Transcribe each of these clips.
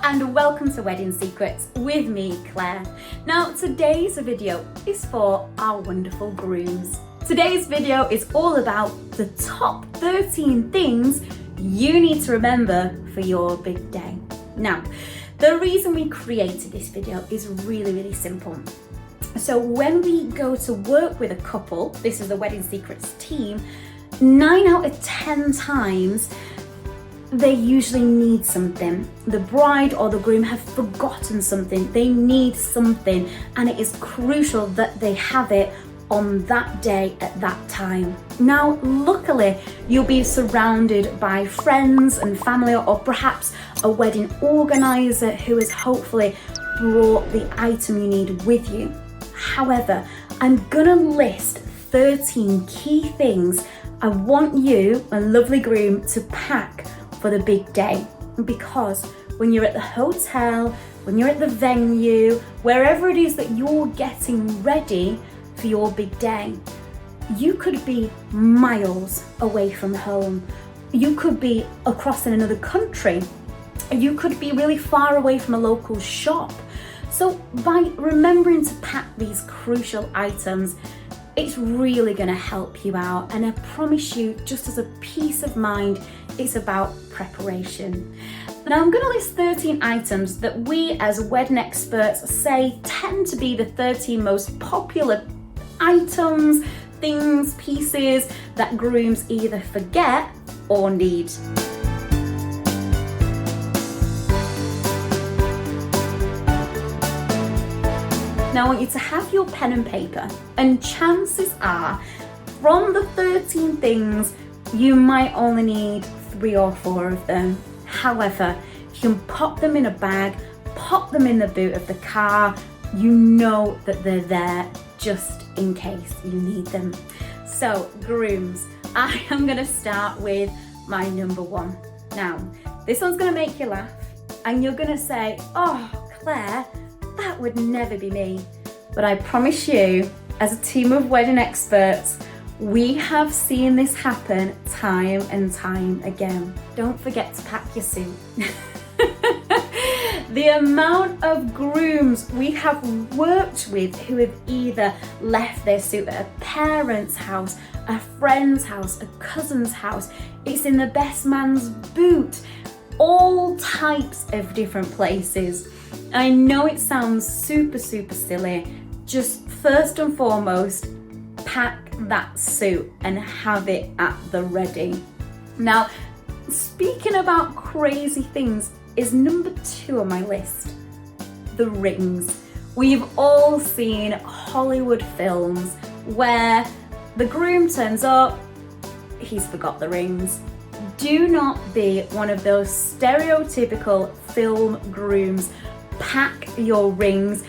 and welcome to Wedding Secrets with me, Claire. Now, today's video is for our wonderful grooms. Today's video is all about the top 13 things you need to remember for your big day. Now, the reason we created this video is really simple. So when we go to work with a couple, this is the Wedding Secrets team, 9 out of 10 times, they usually need something. The bride or the groom have forgotten something. They need something, and it is crucial that they have it on that day at that time. Now, luckily, you'll be surrounded by friends and family, or perhaps a wedding organizer who has hopefully brought the item you need with you. However, I'm gonna list 13 key things I want you, a lovely groom, to pack for the big day. Because when you're at the hotel, when you're at the venue, wherever it is that you're getting ready for your big day, you could be miles away from home. You could be across in another country. You could be really far away from a local shop. So by remembering to pack these crucial items, it's really going to help you out, and I promise you, just as a peace of mind, it's about preparation. Now, I'm going to list 13 items that we as wedding experts say tend to be the 13 most popular items, things, pieces that grooms either forget or need. Now I want you to have your pen and paper, and chances are from the 13 things you might only need 3 or 4 of them. However, you can pop them in a bag, pop them in the boot of the car. You know that they're there just in case you need them. So grooms, I am going to start with my number 1. Now this one's going to make you laugh, and you're going to say, oh Claire, that would never be me. But I promise you, as a team of wedding experts, we have seen this happen time and time again. Don't forget to pack your suit. The amount of grooms we have worked with who have either left their suit at a parent's house, a friend's house, a cousin's house, it's in the best man's boot, all types of different places. I know it sounds super silly. Just first and foremost, pack that suit and have it at the ready. Now, speaking about crazy things is number 2 on my list, the rings. We've all seen Hollywood films where the groom turns up, he's forgot the rings. Do not be one of those stereotypical film grooms. Pack your rings,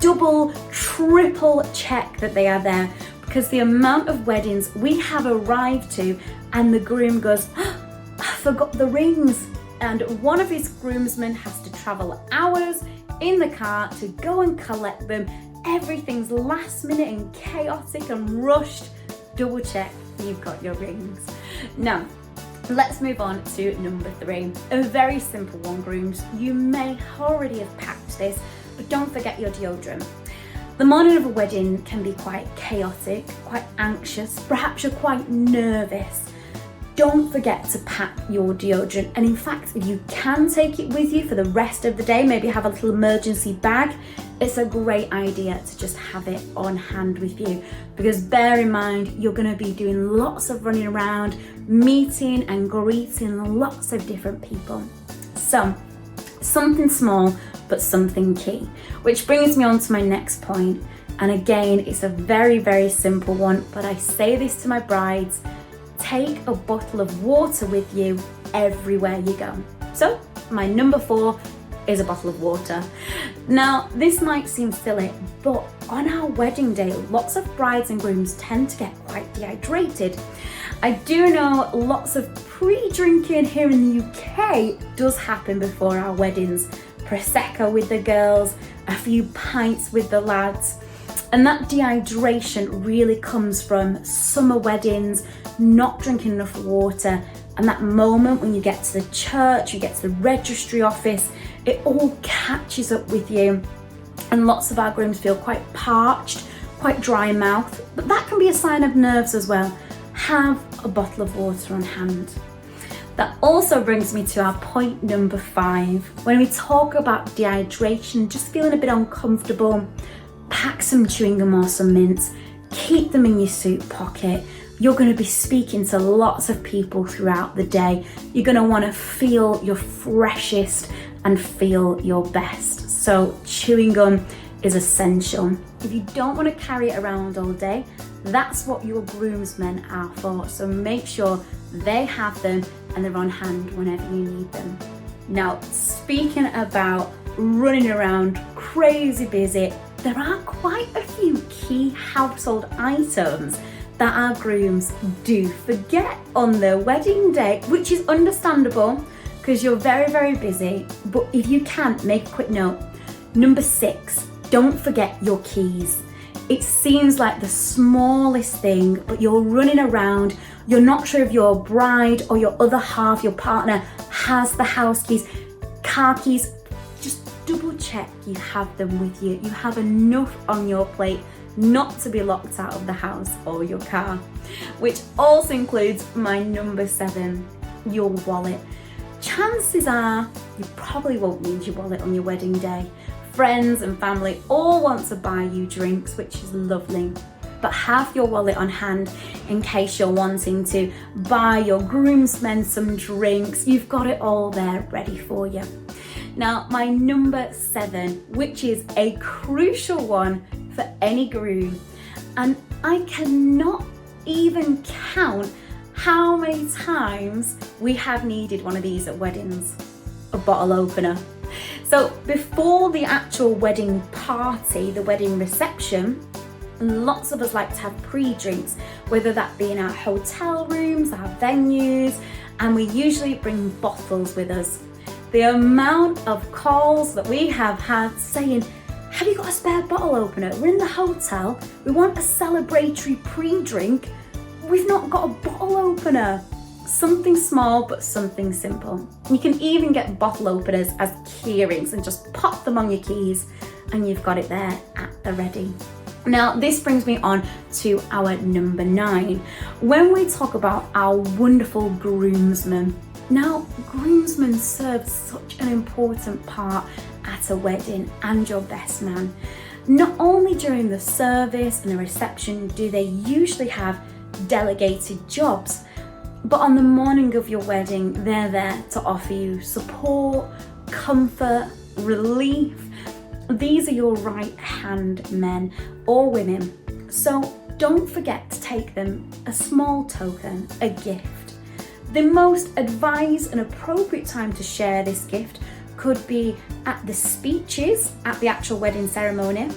double, triple check that they are there, because the amount of weddings we have arrived to and the groom goes, oh, I forgot the rings, and one of his groomsmen has to travel hours in the car to go and collect them. Everything's last minute and chaotic and rushed. Double check you've got your rings. Now, let's move on to number 3. A very simple one, grooms. You may already have packed this, but don't forget your deodorant. The morning of a wedding can be quite chaotic, quite anxious, perhaps you're quite nervous. Don't forget to pack your deodorant, and in fact, you can take it with you for the rest of the day, maybe have a little emergency bag. It's a great idea to just have it on hand with you, because bear in mind, you're going to be doing lots of running around, meeting and greeting lots of different people. So, something small, but something key. Which brings me on to my next point. And again, it's a very simple one, but I say this to my brides: take a bottle of water with you everywhere you go. So, my number 4 is a bottle of water. Now, this might seem silly, but on our wedding day, lots of brides and grooms tend to get quite dehydrated. I do know lots of pre-drinking here in the UK does happen before our weddings. Prosecco with the girls, a few pints with the lads. And that dehydration really comes from summer weddings, not drinking enough water, And that moment when you get to the church, you get to the registry office, it all catches up with you. And lots of our grooms feel quite parched, quite dry mouth, but that can be a sign of nerves as well. Have a bottle of water on hand. That also brings me to our point number 5. When we talk about dehydration, just feeling a bit uncomfortable, pack some chewing gum or some mints, keep them in your suit pocket. You're going to be speaking to lots of people throughout the day. You're going to want to feel your freshest and feel your best. So chewing gum is essential. If you don't want to carry it around all day, that's what your groomsmen are for. So make sure they have them and they're on hand whenever you need them. Now, speaking about running around crazy busy, there are quite a few key household items that our grooms do forget on their wedding day, which is understandable because you're very, very busy. But if you can, make a quick note. Number 6, don't forget your keys. It seems like the smallest thing, but you're running around, you're not sure if your bride or your other half, your partner, has the house keys, car keys. Just double check you have them with you. You have enough on your plate not to be locked out of the house or your car, which also includes my number 7, your wallet. Chances are you probably won't need your wallet on your wedding day. Friends and family all want to buy you drinks, which is lovely, but have your wallet on hand in case you're wanting to buy your groomsmen some drinks. You've got it all there ready for you. Now, my number 7, which is a crucial one for any groom, and I cannot even count how many times we have needed one of these at weddings, a bottle opener. So before the actual wedding party, the wedding reception, lots of us like to have pre-drinks, whether that be in our hotel rooms, our venues, and we usually bring bottles with us. The amount of calls that we have had saying, have you got a spare bottle opener? We're in the hotel, we want a celebratory pre-drink, we've not got a bottle opener. Something small, but something simple. You can even get bottle openers as key rings and just pop them on your keys and you've got it there at the ready. Now, this brings me on to our number 9. When we talk about our wonderful groomsmen, now groomsmen serve such an important part at a wedding and your best man. Not only during the service and the reception do they usually have delegated jobs, but on the morning of your wedding, they're there to offer you support, comfort, relief. These are your right-hand men or women. So don't forget to take them a small token, a gift. The most advised and appropriate time to share this gift could be at the speeches, at the actual wedding ceremony,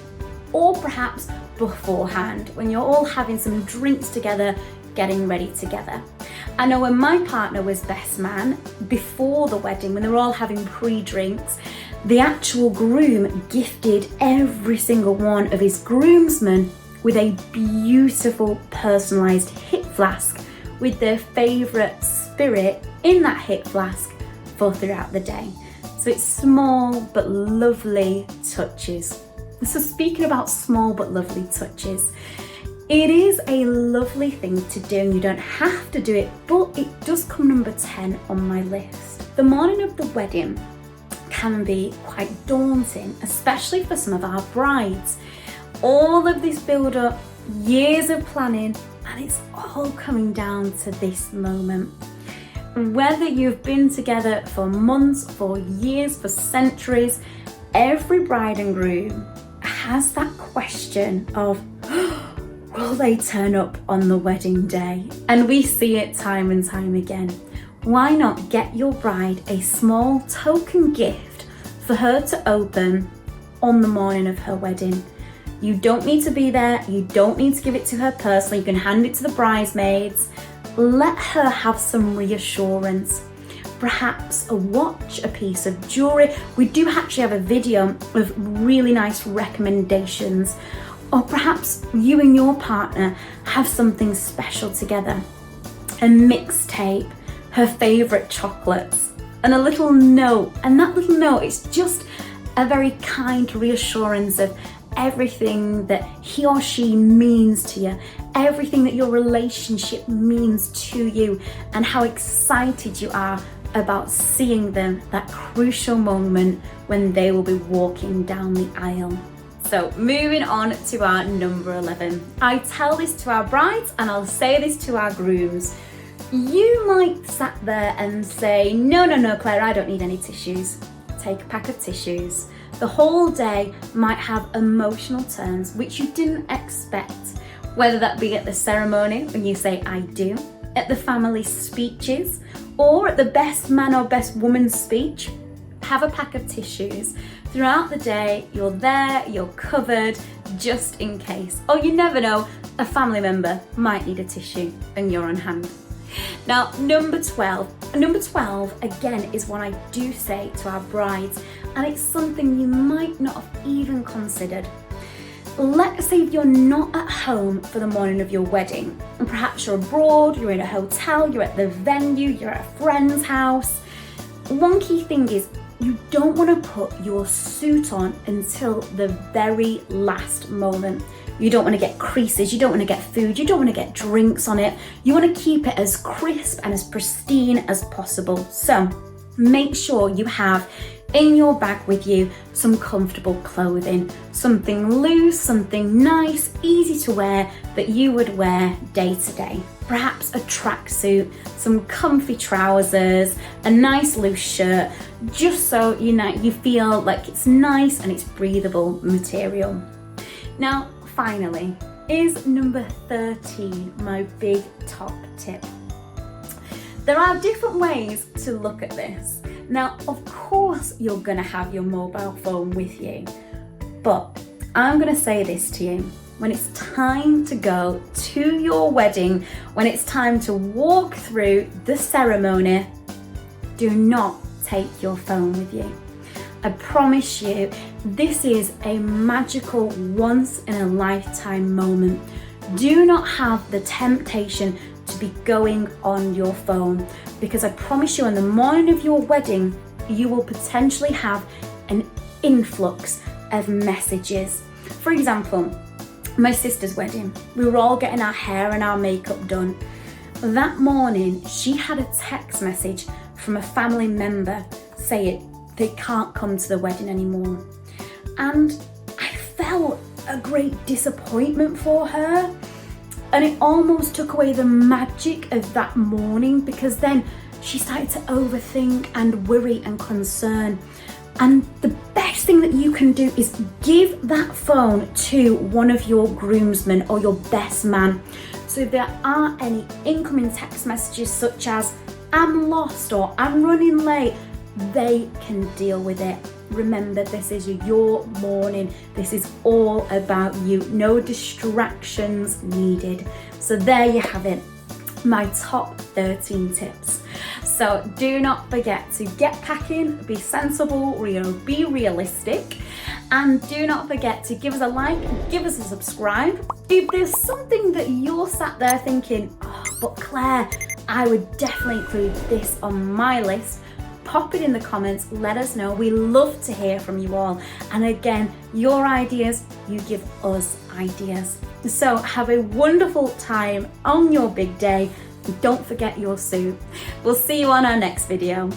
or perhaps beforehand when you're all having some drinks together, getting ready together. I know when my partner was best man, before the wedding, when they were all having pre-drinks, the actual groom gifted every single one of his groomsmen with a beautiful personalised hip flask with their favourite spirit in that hip flask for throughout the day. So it's small but lovely touches. So speaking about small but lovely touches, it is a lovely thing to do and you don't have to do it, but it does come number 10 on my list. The morning of the wedding can be quite daunting, especially for some of our brides. All of this build up, years of planning, and it's all coming down to this moment. Whether you've been together for months, for years, for centuries, every bride and groom has that question of, will they turn up on the wedding day? And we see it time and time again. Why not get your bride a small token gift for her to open on the morning of her wedding? You don't need to be there. You don't need to give it to her personally. You can hand it to the bridesmaids. Let her have some reassurance. Perhaps a watch, a piece of jewelry. We do actually have a video of really nice recommendations. Or perhaps you and your partner have something special together. A mixtape, her favourite chocolates, and a little note. And that little note is just a very kind reassurance of everything that he or she means to you, everything that your relationship means to you, and how excited you are about seeing them that crucial moment when they will be walking down the aisle. So moving on to our number 11. I tell this to our brides and I'll say this to our grooms. You might sat there and say, no, Claire, I don't need any tissues. Take a pack of tissues. The whole day might have emotional turns which you didn't expect, whether that be at the ceremony when you say I do, at the family speeches, or at the best man or best woman speech. Have a pack of tissues. Throughout the day, you're there, you're covered, just in case. Or you never know, a family member might need a tissue and you're on hand. Now, number 12. Number 12, again, is one I do say to our brides, and it's something you might not have even considered. Let's say you're not at home for the morning of your wedding, and perhaps you're abroad, you're in a hotel, you're at the venue, you're at a friend's house. One key thing is you don't want to put your suit on until the very last moment. You don't want to get creases, you don't want to get food, you don't want to get drinks on it. You want to keep it as crisp and as pristine as possible. So make sure you have in your bag with you some comfortable clothing, something loose, something nice, easy to wear that you would wear day to day. Perhaps a tracksuit, some comfy trousers, a nice loose shirt, just so you feel like it's nice and it's breathable material. Now, finally, is number 13 my big top tip. There are different ways to look at this. Now, of course, you're gonna have your mobile phone with you, but I'm gonna say this to you. When it's time to go to your wedding, when it's time to walk through the ceremony, do not take your phone with you. I promise you, this is a magical once in a lifetime moment. Do not have the temptation to be going on your phone, because I promise you on the morning of your wedding, you will potentially have an influx of messages. For example, my sister's wedding, we were all getting our hair and our makeup done. That morning, she had a text message from a family member saying they can't come to the wedding anymore. And I felt a great disappointment for her. And it almost took away the magic of that morning, because then she started to overthink and worry and concern. And the best thing that you can do is give that phone to one of your groomsmen or your best man. So if there are any incoming text messages such as, I'm lost or I'm running late, they can deal with it. Remember, this is your morning. This is all about you. No distractions needed. So there you have it, my top 13 tips. So do not forget to get packing, be sensible, be realistic, and do not forget to give us a like, give us a subscribe. If there's something that you're sat there thinking, oh, but Claire, I would definitely include this on my list, pop it in the comments, let us know. We love to hear from you all. And again, your ideas, you give us ideas. So have a wonderful time on your big day. Don't forget your suit. We'll see you on our next video.